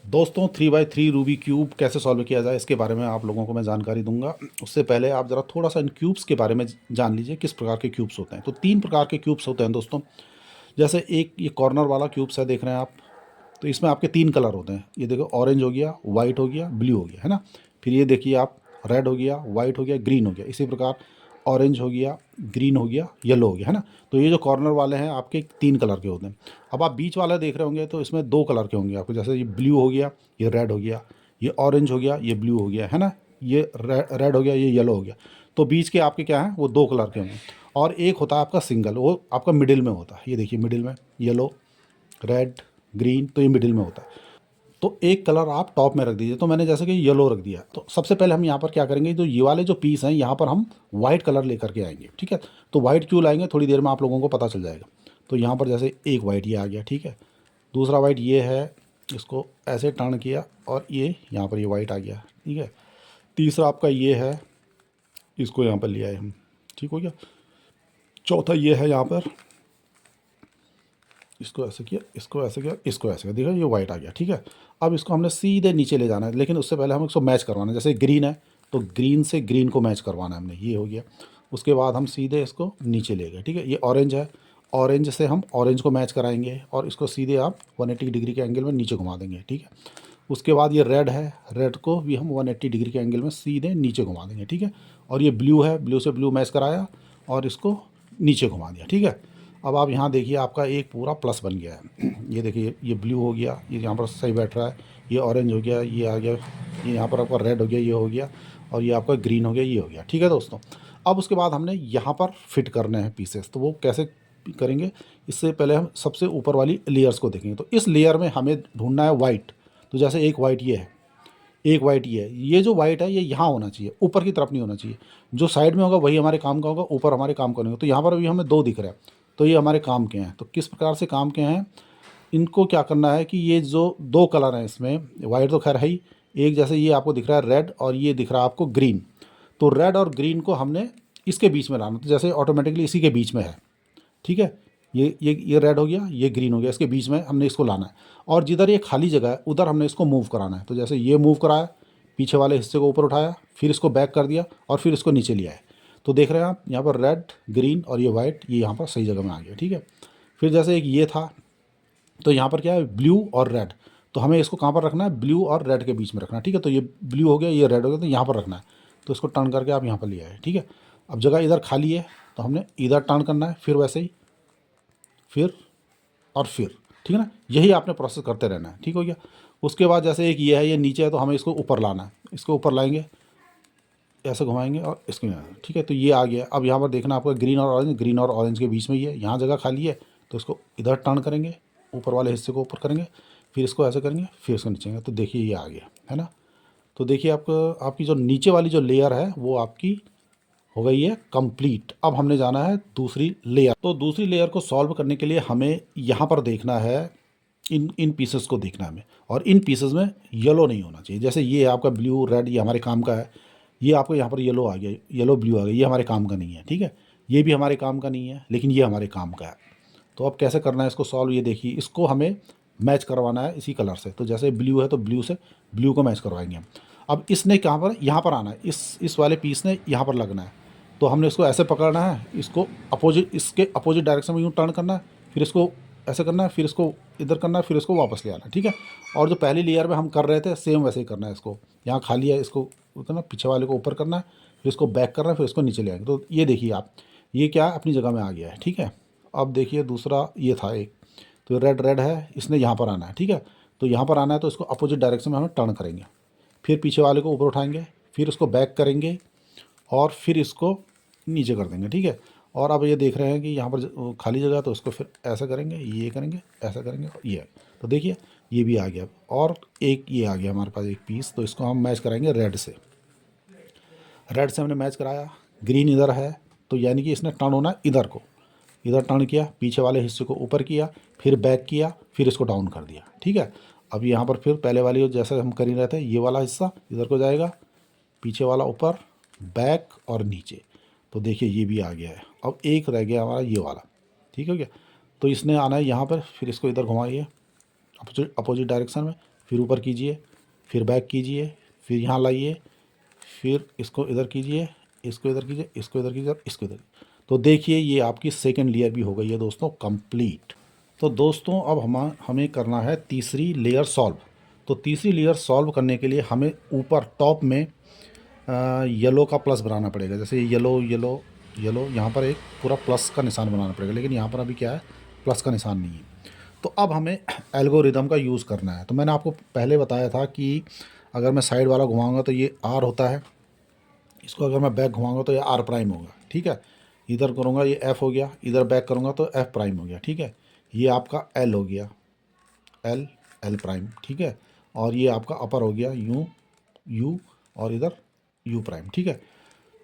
दोस्तों 3x3 Ruby cube कैसे solve किया जाए इसके बारे में आप लोगों को मैं जानकारी दूंगा। उससे पहले आप ज़रा थोड़ा सा इन क्यूब्स के बारे में जान लीजिए किस प्रकार के क्यूब्स होते हैं। तो 3 प्रकार के क्यूब्स होते हैं दोस्तों। जैसे एक ये कॉर्नर वाला क्यूब्स है, देख रहे हैं आप। तो इसमें आपके 3 कलर होते हैं। ये देखो, ऑरेंज हो गया, वाइट हो गया, ब्लू हो गया, है ना। फिर ये देखिए आप, रेड हो गया, वाइट हो गया, ग्रीन हो गया। इसी प्रकार ऑरेंज हो गया, ग्रीन हो गया, येलो हो गया, है ना। तो ये जो कॉर्नर वाले हैं आपके 3 कलर के होते हैं। अब आप बीच वाला देख रहे होंगे तो इसमें 2 कलर के होंगे आपको। जैसे ये ब्लू हो गया, ये रेड हो गया, ये ऑरेंज हो गया, ये ब्लू हो गया, है ना। ये रेड हो गया, ये येलो हो गया। तो बीच के आपके क्या हैं, वो 2 कलर के होंगे। और एक होता है आपका सिंगल, वो आपका मिडिल में होता है। ये देखिए मिडिल में येलो, रेड, ग्रीन, तो ये मिडिल में होता है। तो एक कलर आप टॉप में रख दीजिए। तो मैंने जैसे कि येलो रख दिया। तो सबसे पहले हम यहाँ पर क्या करेंगे, जो ये वाले जो पीस हैं यहाँ पर हम वाइट कलर लेकर के आएंगे, ठीक है। तो वाइट क्यों लाएंगे, थोड़ी देर में आप लोगों को पता चल जाएगा। तो यहाँ पर जैसे एक वाइट ये आ गया, ठीक है। दूसरा वाइट ये है, इसको ऐसे टर्न किया और ये यहाँ पर ये वाइट आ गया, ठीक है। तीसरा आपका ये है, इसको यहाँ पर ले आए हम, ठीक हो गया। चौथा ये है, यहाँ पर इसको ऐसे किया, इसको ऐसे किया, इसको ऐसे किया, देखो ये वाइट आ गया, ठीक है। अब इसको हमने सीधे नीचे ले जाना है, लेकिन उससे पहले हम इसको मैच करवाना है। जैसे ग्रीन है तो ग्रीन से ग्रीन को मैच करवाना है हमने, ये हो गया। उसके बाद हम सीधे इसको नीचे ले गए, ठीक है। ये ऑरेंज है, ऑरेंज से हम ऑरेंज को मैच कराएंगे और इसको सीधे आप 180 डिग्री के एंगल में नीचे घुमा देंगे, ठीक है। उसके बाद ये रेड है, रेड को भी हम 180 डिग्री के एंगल में सीधे नीचे घुमा देंगे, ठीक है। और ये ब्लू है, ब्लू से ब्लू मैच कराया और इसको नीचे घुमा दिया, ठीक है। अब आप यहाँ देखिए, आपका एक पूरा प्लस बन गया है। ये देखिए, ये ब्लू हो गया, ये यहाँ पर सही बैठ रहा है। ये ऑरेंज हो गया, ये आ गया। ये यहाँ पर आपका रेड हो गया, ये हो गया। और ये आपका ग्रीन हो गया, ये हो गया, ठीक है दोस्तों। अब उसके बाद हमने यहाँ पर फिट करने हैं पीसेस। तो वो कैसे करेंगे, इससे पहले हम सबसे ऊपर वाली लेयर्स को देखेंगे। तो इस लेयर में हमें ढूंढना है वाइट। तो जैसे एक वाइट ये है, एक वाइट ये है। ये जो वाइट है ये यहाँ होना चाहिए, ऊपर की तरफ नहीं होना चाहिए। जो साइड में होगा वही हमारे काम का होगा, ऊपर हमारे काम का नहीं होगा। तो यहाँ पर अभी हमें 2 दिख रहा है, तो ये हमारे काम के हैं। तो किस प्रकार से काम के हैं, इनको क्या करना है कि ये जो 2 कलर हैं इसमें, वाइट तो खैर है ही, एक जैसे ये आपको दिख रहा है रेड और ये दिख रहा है आपको ग्रीन। तो रेड और ग्रीन को हमने इसके बीच में लाना। तो जैसे ऑटोमेटिकली इसी के बीच में है, ठीक है। ये रेड हो गया, ये ग्रीन हो गया, इसके बीच में हमने इसको लाना है। और जिधर ये खाली जगह है उधर हमने इसको मूव कराना है। तो जैसे ये मूव कराया, पीछे वाले हिस्से को ऊपर उठाया, फिर इसको बैक कर दिया और फिर इसको नीचे लिया है। तो देख रहे हैं आप, यहाँ पर रेड, ग्रीन और ये वाइट, ये यहाँ पर सही जगह में आ गया, ठीक है। फिर जैसे एक ये था, तो यहाँ पर क्या है, ब्लू और रेड। तो हमें इसको कहाँ पर रखना है, ब्लू और रेड के बीच में रखना है, ठीक है। तो ये ब्लू हो गया, ये रेड हो गया, तो यहाँ पर रखना है। तो इसको टर्न करके आप यहाँ पर ले आए, ठीक है। अब जगह इधर खाली है तो हमने इधर टर्न करना है, फिर वैसे ही, फिर और फिर, ठीक है ना। यही आपने प्रोसेस करते रहना है, ठीक हो गया। उसके बाद जैसे एक ये है, ये नीचे है, तो हमें इसको ऊपर लाना है। इसको ऊपर लाएंगे, ऐसे घुमाएंगे और इसके, ठीक है। तो ये आ गया। अब यहाँ पर देखना आपको, ग्रीन और ऑरेंज, ग्रीन और ऑरेंज के बीच में ही है, यहाँ जगह खाली है। तो इसको इधर टर्न करेंगे, ऊपर वाले हिस्से को ऊपर करेंगे, फिर इसको ऐसे करेंगे, फिर इसको नीचे, तो देखिए ये आ गया, है ना। तो देखिए आपको, आपकी जो नीचे वाली जो लेयर है वो आपकी हो गई है कंप्लीट। अब हमने जाना है दूसरी लेयर। तो दूसरी लेयर को सॉल्व करने के लिए हमें यहाँ पर देखना है, इन इन पीसेस को देखना है हमें। और इन पीसेस में येलो नहीं होना चाहिए। जैसे ये आपका ब्लू रेड, ये हमारे काम का है। ये आपको यहाँ पर येलो आ गया, येलो ब्लू आ गया, ये हमारे काम का नहीं है, ठीक है। ये भी हमारे काम का नहीं है, लेकिन ये हमारे काम का है। तो अब कैसे करना है इसको सॉल्व, ये देखिए। इसको हमें मैच करवाना है इसी कलर से। तो जैसे ब्लू है तो ब्लू से ब्लू को मैच करवाएंगे हम। अब इसने कहाँ पर, यहाँ पर आना है, इस वाले पीस ने यहाँ पर लगना है। तो हमने इसको ऐसे पकड़ना है, इसको अपोजिट, इसके अपोजिट डायरेक्शन में यूँ टर्न करना है, फिर इसको ऐसे करना है, फिर इसको इधर करना है, फिर इसको वापस ले आना है, ठीक है। और जो पहली लेयर में हम कर रहे थे सेम वैसे ही करना है। इसको यहाँ खाली है, इसको करना, पीछे वाले को ऊपर करना है, फिर इसको बैक करना है, फिर इसको नीचे ले आएंगे। तो ये देखिए आप, ये क्या है, अपनी जगह में आ गया है, ठीक है। अब देखिए दूसरा ये था एक, तो रेड रेड है, इसने यहाँ पर आना है, ठीक है। तो यहाँ पर आना है, तो इसको अपोजिट डायरेक्शन में हमें टर्न करेंगे, फिर पीछे वाले को ऊपर उठाएंगे, फिर इसको बैक करेंगे और फिर इसको नीचे कर देंगे, ठीक है। और अब ये देख रहे हैं कि यहाँ पर खाली जगह है, तो इसको फिर ऐसा करेंगे, ये करेंगे, ऐसा करेंगे, ये। तो देखिए ये भी आ गया। और एक ये आ गया हमारे पास एक पीस, तो इसको हम मैच कराएंगे रेड से। रेड से हमने मैच कराया, ग्रीन इधर है, तो यानी कि इसने टर्न होना है इधर को। इधर टर्न किया, पीछे वाले हिस्से को ऊपर किया, फिर बैक किया, फिर इसको डाउन कर दिया, ठीक है। अब यहाँ पर फिर पहले वाली जैसे हम कर ही रहे थे, ये वाला हिस्सा इधर को जाएगा, पीछे वाला ऊपर, बैक और नीचे। तो देखिए ये भी आ गया है। अब एक रह गया हमारा ये वाला, ठीक हो गया। तो इसने आना है यहाँ पर, फिर इसको इधर घुमाइए अपोजिट डायरेक्शन में, फिर ऊपर कीजिए, फिर बैक कीजिए, फिर यहाँ लाइए, फिर इसको इधर कीजिए, इसको इधर कीजिए, इसको इधर कीजिए, इसको इधर। तो देखिए ये आपकी सेकंड लेयर भी हो गई है दोस्तों कंप्लीट। तो दोस्तों अब हमें करना है तीसरी लेयर सॉल्व। तो तीसरी लेयर सॉल्व करने के लिए हमें ऊपर टॉप में येलो का प्लस बनाना पड़ेगा। जैसे येलो येलो येलो, यहाँ पर एक पूरा प्लस का निशान बनाना पड़ेगा, लेकिन यहाँ पर अभी क्या है, प्लस का निशान नहीं है। तो अब हमें एल्गोरिदम का यूज़ करना है। तो मैंने आपको पहले बताया था कि अगर मैं साइड वाला घुमाऊंगा तो ये आर होता है, इसको अगर मैं बैक घुमाऊंगा तो ये आर प्राइम होगा, ठीक है। इधर करूँगा ये एफ हो गया, इधर बैक करूँगा तो एफ प्राइम हो गया, ठीक है। ये आपका एल हो गया, एल एल प्राइम, ठीक है। और ये आपका अपर हो गया यू यू, और इधर यू प्राइम, ठीक है।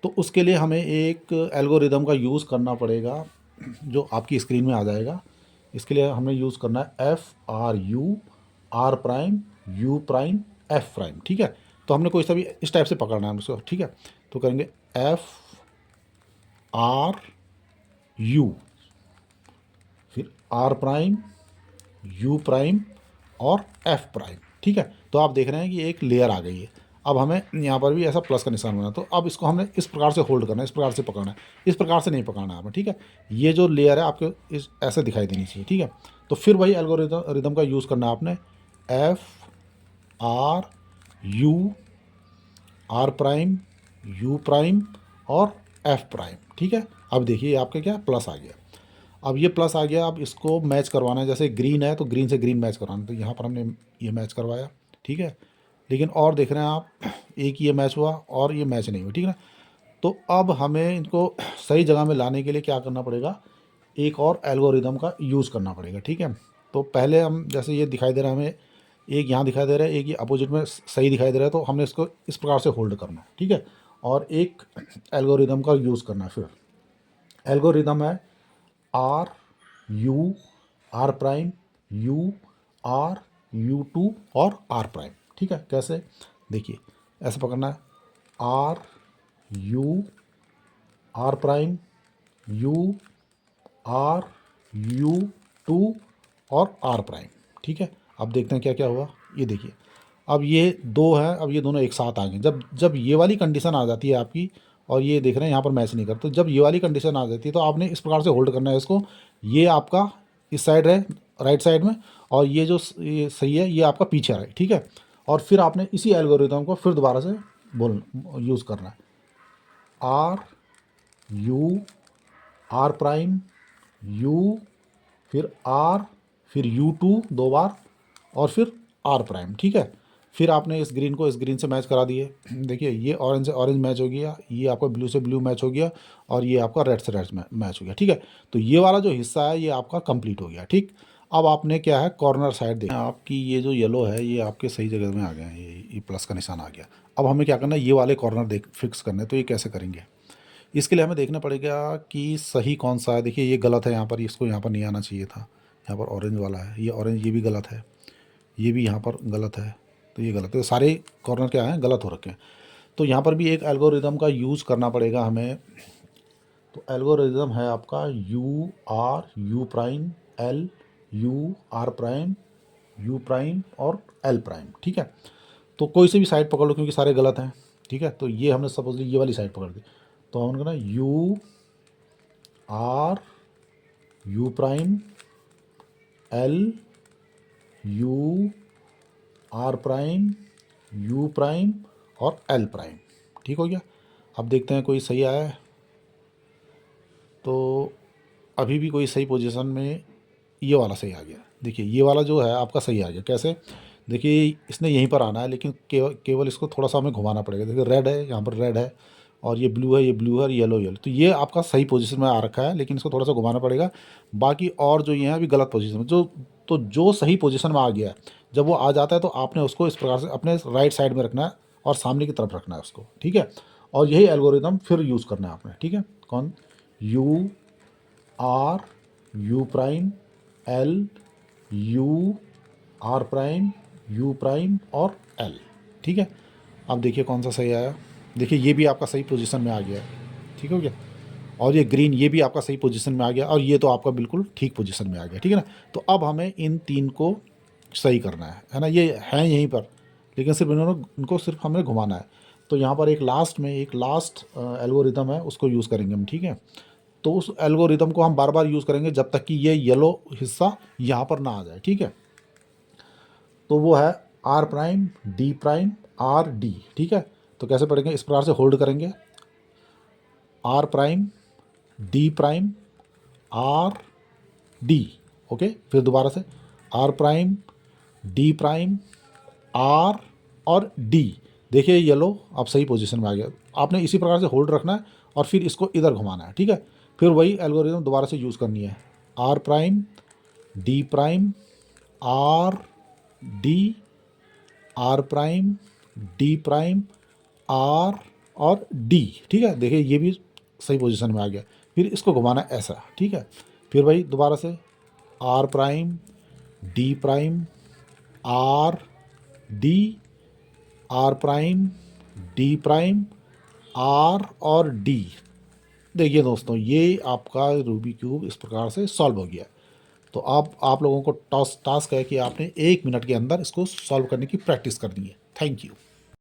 तो उसके लिए हमें एक एल्गोरिदम का यूज़ करना पड़ेगा जो आपकी स्क्रीन में आ जाएगा। इसके लिए हमें यूज़ करना है F R U R prime U prime F prime, ठीक है। तो हमने कोई सा भी इस टाइप से पकड़ना है उसको, ठीक है। तो करेंगे एफ आर यू, फिर आर प्राइम यू प्राइम और एफ प्राइम, ठीक है। तो आप देख रहे हैं कि एक लेयर आ गई है। अब हमें यहाँ पर भी ऐसा प्लस का निशान बना, तो अब इसको हमने इस प्रकार से होल्ड करना है, इस प्रकार से पकड़ना है, इस प्रकार से नहीं पकड़ना है हमें, ठीक है। ये जो लेयर है आपके इस ऐसे दिखाई देनी चाहिए, ठीक है। तो फिर वही एल्गोरिदम का यूज़ करना है आपने, F R U R prime U prime और एफ प्राइम, ठीक है। अब देखिए आपके क्या प्लस आ गया। अब ये प्लस आ गया, अब इसको मैच करवाना है। जैसे ग्रीन है तो ग्रीन से ग्रीन मैच करवाना है, तो यहाँ पर हमने ये मैच करवाया, ठीक है। लेकिन और देख रहे हैं आप, एक ये मैच हुआ और ये मैच नहीं हुआ, ठीक है ना। तो अब हमें इनको सही जगह में लाने के लिए क्या करना पड़ेगा, एक और एल्गोरिदम का यूज़ करना पड़ेगा, ठीक है। तो पहले हम, जैसे ये दिखाई दे रहा है हमें, एक यहाँ दिखाई दे रहा है, एक ये अपोजिट में सही दिखाई दे रहा है, तो हमने इसको इस प्रकार से होल्ड करना है, ठीक है। और एक एल्गोरिदम का यूज़ करना है। फिर एल्गोरिदम है R U R prime U R U two और आर प्राइम, ठीक है। कैसे, देखिए ऐसे पकड़ना है, R U R prime U R U two और आर प्राइम, ठीक है। अब देखते हैं क्या क्या हुआ। ये देखिए अब ये दो है, अब ये दोनों एक साथ आ गए। जब जब ये वाली कंडीशन आ जाती है आपकी, और ये देख रहे हैं यहाँ पर मैच नहीं करते, तो जब ये वाली कंडीशन आ जाती है तो आपने इस प्रकार से होल्ड करना है इसको। ये आपका इस साइड है राइट साइड में, और ये जो ये सही है ये आपका पीछे है, ठीक है। और फिर आपने इसी एल्गोरिथम को फिर दोबारा से यूज़ करना है, R U R prime U, फिर यू टू दो बार, और फिर आर प्राइम, ठीक है। फिर आपने इस ग्रीन को इस ग्रीन से मैच करा दिए। देखिए ये ऑरेंज से ऑरेंज मैच हो गया, ये आपका ब्लू से ब्लू मैच हो गया, और ये आपका रेड से रेड मैच हो गया, ठीक है। तो ये वाला जो हिस्सा है ये आपका कंप्लीट हो गया, ठीक। अब आपने क्या है, कॉर्नर साइड देखना, आपकी ये जो येलो है ये आपके सही जगह में आ गया है, ये प्लस का निशान आ गया। अब हमें क्या करना है, ये वाले कॉर्नर फिक्स करने। तो ये कैसे करेंगे, इसके लिए हमें देखना पड़ेगा कि सही कौन सा है। देखिए ये गलत है, यहाँ पर इसको यहाँ पर नहीं आना चाहिए था, यहाँ पर ऑरेंज वाला है, ये ऑरेंज ये भी गलत है, ये भी यहाँ पर गलत है, तो ये गलत है। तो सारे कॉर्नर क्या हैं, गलत हो रखे हैं। तो यहाँ पर भी एक एल्गोरिदम का यूज़ करना पड़ेगा हमें। तो एल्गोरिदम है आपका U R U prime L U R prime U prime और एल प्राइम, ठीक है। तो कोई से भी साइड पकड़ लो क्योंकि सारे गलत हैं, ठीक है। तो ये हमने सपोजली ये वाली साइड पकड़ दी, तो हमने कहना U R U prime L U R prime U prime और एल प्राइम, ठीक हो गया। अब देखते हैं कोई सही आया है, तो अभी भी कोई सही पोजीशन में ये वाला सही आ गया। देखिए ये वाला जो है आपका सही आ गया। कैसे, देखिए इसने यहीं पर आना है, लेकिन केवल इसको थोड़ा सा हमें घुमाना पड़ेगा। देखिए रेड है, यहाँ पर रेड है, और ये ब्लू है, ये ब्लू है, और येलो येलो। तो ये आपका सही पोजीशन में आ रखा है, लेकिन इसको थोड़ा सा घुमाना पड़ेगा। बाकी और जो ये हैं अभी गलत पोजीशन में, जो सही पोजीशन में आ गया है, जब वो आ जाता है तो आपने उसको इस प्रकार से अपने राइट साइड में रखना है और सामने की तरफ रखना है उसको, ठीक है। और यही एल्गोरिदम फिर यूज़ करना है आपने, ठीक है। कौन, U R U prime L U R prime U prime और एल, ठीक है। अब देखिए कौन सा सही आया। देखिए ये भी आपका सही पोजीशन में आ गया है, ठीक हो गया। और ये ग्रीन ये भी आपका सही पोजीशन में आ गया, और ये तो आपका बिल्कुल ठीक पोजीशन में आ गया, ठीक है ना। तो अब हमें इन तीन को सही करना है ना, ये है यहीं पर, लेकिन सिर्फ इनको सिर्फ हमें घुमाना है। तो यहाँ पर एक लास्ट एल्गोरिदम है, उसको यूज़ करेंगे हम, ठीक है। तो उस एल्गोरिदम को हम बार बार यूज़ करेंगे जब तक कि ये येलो हिस्सा यहाँ पर ना आ जाए, ठीक है। तो वो है R prime D prime R D, ठीक है। तो कैसे पढ़ेंगे, इस प्रकार से होल्ड करेंगे, R prime D prime R D, okay. फिर दोबारा से R prime D prime R और डी। देखिए येलो अब सही पोजीशन में आ गया। आपने इसी प्रकार से होल्ड रखना है और फिर इसको इधर घुमाना है, ठीक है। फिर वही एल्गोरिदम दोबारा से यूज़ करनी है, R prime D prime R D, R prime D prime R और डी, ठीक है। देखिए ये भी सही पोजीशन में आ गया। फिर इसको घुमाना है ऐसा, ठीक है। फिर वही दोबारा से R prime D prime R D, R prime D prime R और डी। देखिए दोस्तों, ये आपका रूबी क्यूब इस प्रकार से सॉल्व हो गया। तो अब आप लोगों को टास्क है कि आपने 1 मिनट के अंदर इसको सॉल्व करने की प्रैक्टिस करनी है। Thank you.